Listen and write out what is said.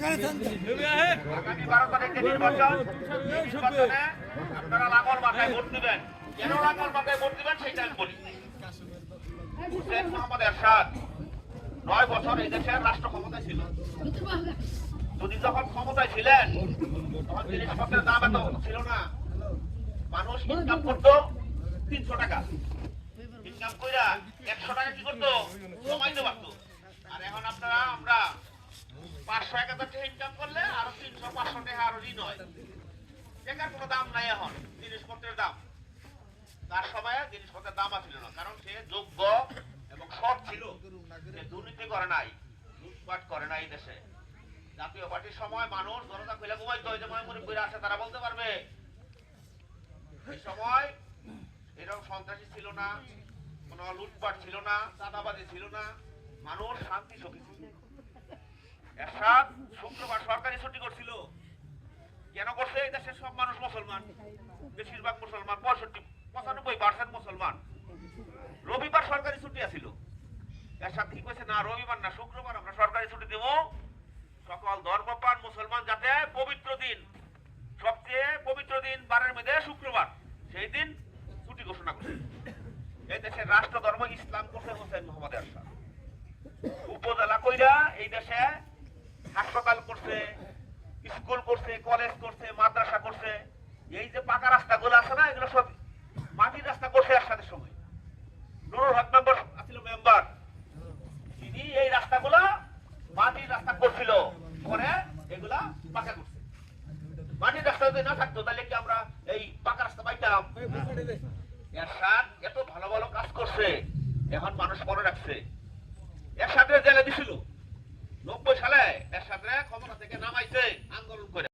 আগামী 12 তারিখে নির্বাচন, নির্বাচনে আপনারা লাঙ্গল মাথায় ভোট দিবেন। কেন লাঙ্গল মাথায় ভোট দিবেন সেটা আমি বলি। হুসেন মোহাম্মদ এরশাদ 9 বছর এই দেশের রাষ্ট্র ক্ষমতায় ছিল। যদি যখন ক্ষমতায় ছিলেন তখন জিনিসপত্রের দাম এত ছিল না। মানুষ ইনকাম করতো 300 টাকা, ইনকাম কইরা 100 টাকা কি করতো জমাইতে পারতো। আর এখন আমরা 500 টাকা ইনকাম করলে আরো 300-500 টাকা আরো ঋণ হয়। টাকার কোনো দাম নাই এখন জিনিসপত্রের দাম। তার সময় জিনিসপত্রের দাম ছিল না, কারণ সে যোগ্য এবং সৎ ছিল। সে দুর্নীতি করে নাই, লুটপাট করে নাই। দেশে জাতীয় পার্টির সময় মানুষ জনতা খুলে ঘুমাইতো, ওই যে ময়মুরি বইরা আছে তারা বলতে পারবে। এই সময় এরকম সন্ত্রাসী ছিল না, কোনো লুটপাট ছিল না, চাঁদাবাজি ছিল না, মানুষ শান্তি সুখী ছিল। এরশাদ শুক্রবার সরকারি ছুটি করছিল। কেন করছে? এই দেশের সব মানুষ মুসলমান, বেশিরভাগ মুসলমান, 95% মুসলমান। রবিবার সরকারি ছুটি আছিল। এরশাদ কি কইছে? না, রবিবার না, শুক্রবার আমরা সরকারি ছুটি দেব। সকল ধর্মপ্রাণ মুসলমান যাতে পবিত্র দিন, সবচেয়ে পবিত্র দিন বারের মধ্যে শুক্রবার, সেই দিন ছুটি ঘোষণা করছে। এই দেশের রাষ্ট্র ধর্ম ইসলাম করছে হোসেন মোহাম্মদ এরশাদ। উপজেলা কইরা এই দেশে হাসপাতাল করছে, স্কুল করছে, কলেজ করছে, মাদ্রাসা করছে। এই যে পাকা রাস্তাগুলো আছে না, এগুলো সব মাটির রাস্তা করছে এরশাদের সময়। নুরুল হক মেম্বার ছিল মেম্বার, তিনি এই রাস্তাগুলো মাটির রাস্তা করছিল, পরে এগুলা পাকা করছে। মাটির রাস্তা যদি না থাকতো তাহলে কি আমরা এই পাকা রাস্তা পাইতাম? এরশাদ